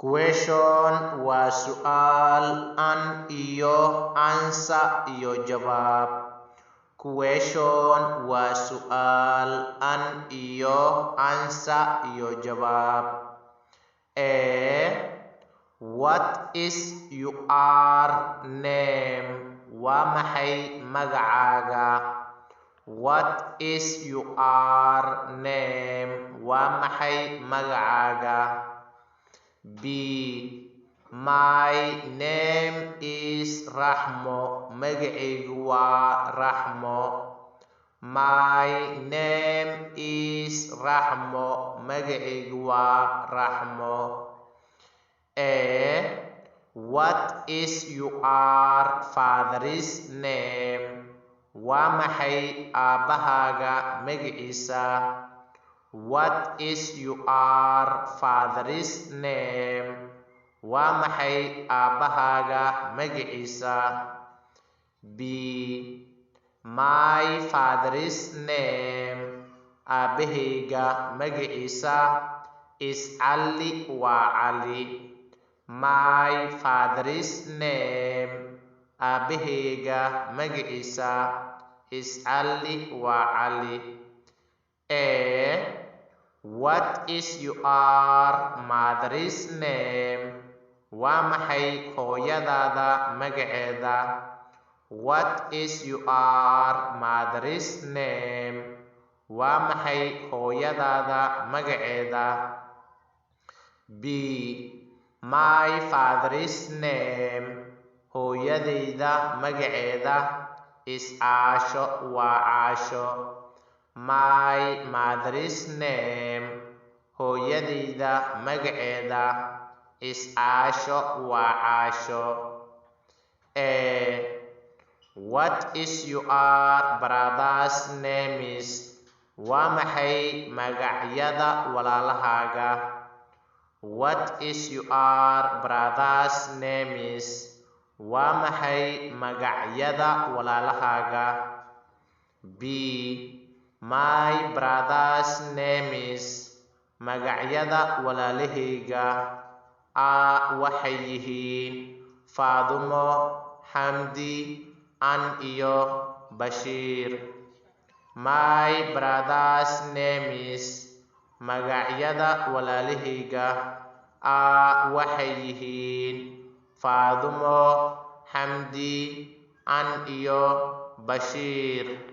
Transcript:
Question waa su'aal an iyo answer iyo jawaab. Question waa su'aal an iyo answer iyo jawaab. What is your name? Waa maxay magacaaga? What is your name? Waa maxay magacaaga? B. My name is Rahmo. Magacaygu waa Rahmo. My name is Rahmo. Magacaygu waa Rahmo. What is your father's name? Waa maxay aabahaaga magaciisa? What is your father's name? Waa maxay aabahaaga magaciisa? B. My father's name. Aabahayga magaciisa is Ali. Waa Ali. My father's name. Aabahayga magaciisa is Ali. Waa Ali. What is your mother's name? Waa maxay hooyadaada magaceeda? What is your mother's name? Waa maxay hooyadaada magaceeda? B. My father's name. Hooyadayda magaceeda is Aasho. Waa Aasho. My mother's name. Hooyadayda magaceeda is Aasho. Waa Aasho. What is your brother's name? Waa maxay magacyada walaalahaaga? What is your brother's name? Waa maxay magacyada walaalahaaga? B. My brother's name. Magacyada walaalahayga waxay yihiin Faadumo, Xamdi, An iyo Bashiir. My brother's name. Magacyada walaalahayga waxay yihiin Faadumo, Xamdi, An iyo Bashiir.